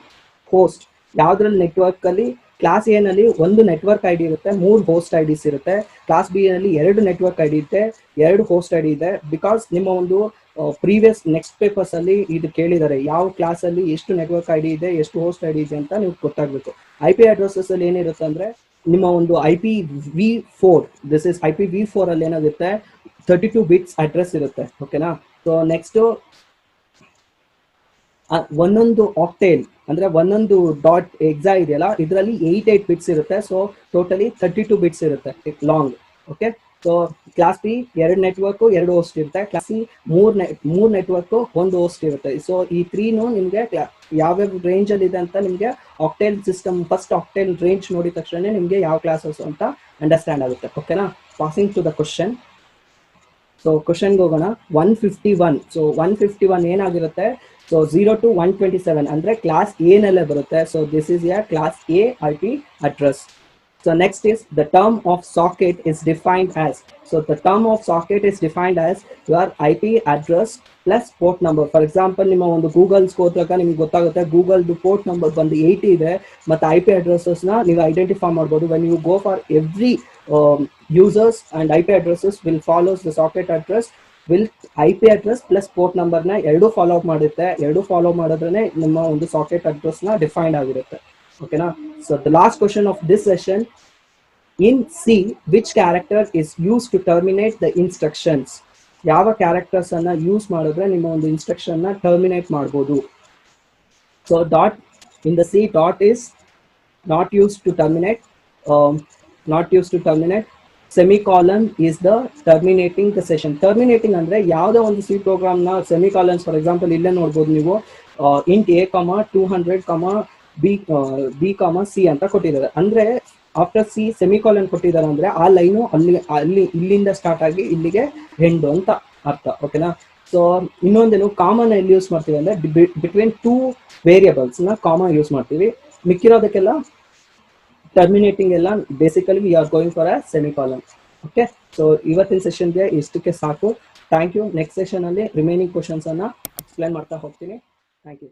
ಹೋಸ್ಟ್, ಯಾವ್ದ್ರಲ್ಲಿ ನೆಟ್ವರ್ಕ್ ಅಲ್ಲಿ ಕ್ಲಾಸ್ ಎ ನಲ್ಲಿ ಒಂದು ನೆಟ್ವರ್ಕ್ ಐಡಿ ಇರುತ್ತೆ, 3 ಹೋಸ್ಟ್ ಐಡಿಸ್ ಇರುತ್ತೆ. ಕ್ಲಾಸ್ ಬಿ ನಲ್ಲಿ 2 ನೆಟ್ವರ್ಕ್ ಐಡಿ ಇರುತ್ತೆ, 2 ಹೋಸ್ಟ್ ಐಡಿ ಇದೆ. ಬಿಕಾಸ್ ನಿಮ್ಮ ಒಂದು ಪ್ರೀವಿಯಸ್ ನೆಕ್ಸ್ಟ್ ಪೇಪರ್ಸ್ ಅಲ್ಲಿ ಇದು ಕೇಳಿದ್ದಾರೆ, ಯಾವ ಕ್ಲಾಸ್ ಅಲ್ಲಿ ಎಷ್ಟು ನೆಟ್ವರ್ಕ್ ಐಡಿ ಇದೆ, ಎಷ್ಟು ಹೋಸ್ಟ್ ಐಡಿ ಇದೆ ಅಂತ ನೀವು ಗೊತ್ತಾಗಬೇಕು. IP ಅಡ್ರೆಸಸ್ ಅಲ್ಲಿ ಏನಿರುತ್ತೆ ಅಂದ್ರೆ ನಿಮ್ಮ ಒಂದು IPv4, ದಿಸ್ ಇಸ್ IPv4 ಅಲ್ಲಿ ಏನಾಗುತ್ತೆ 32 ಬಿಟ್ಸ್ ಅಡ್ರೆಸ್ ಇರುತ್ತೆ. ಓಕೆನಾ. ಸೊ ನೆಕ್ಸ್ಟ್ ಒಂದೊಂದು ಆಕ್ಟೇಲ್ ಅಂದ್ರೆ ಒಂದೊಂದು ಡಾಟ್ ಎಕ್ಸಾ ಇದೆಯಲ್ಲ ಇದರಲ್ಲಿ 88 ಬಿಟ್ಸ್ ಇರುತ್ತೆ. ಸೊ ಟೋಟಲಿ 32 ಬಿಟ್ಸ್ ಇರುತ್ತೆ long. Okay, so class B 2 network 2 host ಇರುತ್ತೆ, ಕ್ಲಾಸ್ ಸಿ 3 ನೆಟ್ವರ್ಕ್ 1 ಹೋಸ್ಟ್ ಇರುತ್ತೆ. ಸೊ ಈ 3 ನಿಮ್ಗೆ ಯಾವ್ಯಾವ ರೇಂಜ್ ಅಲ್ಲಿ ಇದೆ ಅಂತ ನಿಮ್ಗೆ octal system first octal range ನೋಡಿದ ತಕ್ಷಣ ನಿಮ್ಗೆ ಯಾವ ಕ್ಲಾಸಸ್ ಅಂತ ಅಂಡರ್ಸ್ಟ್ಯಾಂಡ್ ಆಗುತ್ತೆ. ಓಕೆನಾ. Passing to the question. ಸೊ ಕ್ವಶನ್ಗೆ ಹೋಗೋಣ. 151. ಸೊ 151 ಏನಾಗಿರುತ್ತೆ, ಸೊ 0 to 127 ಅಂದ್ರೆ ಕ್ಲಾಸ್ ಎ ನಲ್ಲೇ ಬರುತ್ತೆ. So this is your class A IP address. So next is the term of socket is defined as. So the term of socket is defined as your IP address plus port number. For example, ನಿಮ್ಮ ಒಂದು Google ಹೋದಾಗ ನಿಮ್ಗೆ ಗೊತ್ತಾಗುತ್ತೆ Google port number ಬಂದು 80 ಇದೆ ಮತ್ತು IP addresses ನ ನೀವು ಐಡೆಂಟಿಫೈ ಮಾಡ್ಬೋದು. when you go for every users and IP addresses will follows the socket address will IP address plus port number ನ ಎರಡು ಫಾಲೋ ಅಪ್ ಮಾಡುತ್ತೆ. ಎರಡು ಫಾಲೋ ಮಾಡಿದ್ರೆ ನಿಮ್ಮ ಒಂದು ಸಾಕೆಟ್ ಅಡ್ರೆಸ್ ನ ಡಿಫೈನ್ಡ್ ಆಗಿರುತ್ತೆ. Okay, now, so the last question of this session, in C, which character is used to terminate the instructions? ಯಾವ characters ಅನ್ನ ಯೂಸ್ ಮಾಡಿದ್ರೆ ನಿಮ್ಮ ಒಂದು ಇನ್ಸ್ಟ್ರಕ್ಷನ್ ನ ಟರ್ಮಿನೇಟ್ ಮಾಡಬಹುದು. So dot in the C, dot is not used to terminate. Not used to terminate. Semicolon is the terminating the session. Terminating ಅಂದ್ರೆ ಯಾವುದೋ ಒಂದು C program ನ semicolons, for example ಇಲ್ಲೇ ನೋಡಬಹುದು ನೀವು int a, 200, B, C ಅಂತ ಕೊಟ್ಟಿದ್ದಾರೆ. ಅಂದ್ರೆ ಆಫ್ಟರ್ ಸಿ ಸೆಮಿಕಾಲನ್ ಕೊಟ್ಟಿದ್ದಾರೆ ಅಂದ್ರೆ ಆ ಲೈನು ಅಲ್ಲಿ ಇಲ್ಲಿಂದ ಸ್ಟಾರ್ಟ್ ಆಗಿ ಇಲ್ಲಿಗೆ ಎಂಡ್ ಅಂತ ಅರ್ಥ. ಓಕೆನಾ. ಸೊ ಇನ್ನೊಂದೇನು ಕಾಮನ್ ಎಲ್ಲಿ ಯೂಸ್ ಮಾಡ್ತೀವಿ ಅಂದ್ರೆ ಬಿಟ್ವೀನ್ 2 ವೇರಿಯಬಲ್ಸ್ ನ ಕಾಮನ್ ಯೂಸ್ ಮಾಡ್ತೀವಿ. ಮಿಕ್ಕಿರೋದಕ್ಕೆಲ್ಲ ಟರ್ಮಿನೇಟಿಂಗ್ ಎಲ್ಲ basically we are going for a semicolon. Okay, so ಇವತ್ತಿನ ಸೆಷನ್ಗೆ ಇಷ್ಟಕ್ಕೆ ಸಾಕು. Thank you. ನೆಕ್ಸ್ಟ್ ಸೆಷನ್ ಅಲ್ಲಿ ರಿಮೈನಿಂಗ್ ಕ್ವಶನ್ಸ್ ಅನ್ನ ಎಕ್ಸ್ಪ್ಲೈನ್ ಮಾಡ್ತಾ ಹೋಗ್ತೀನಿ. Thank you.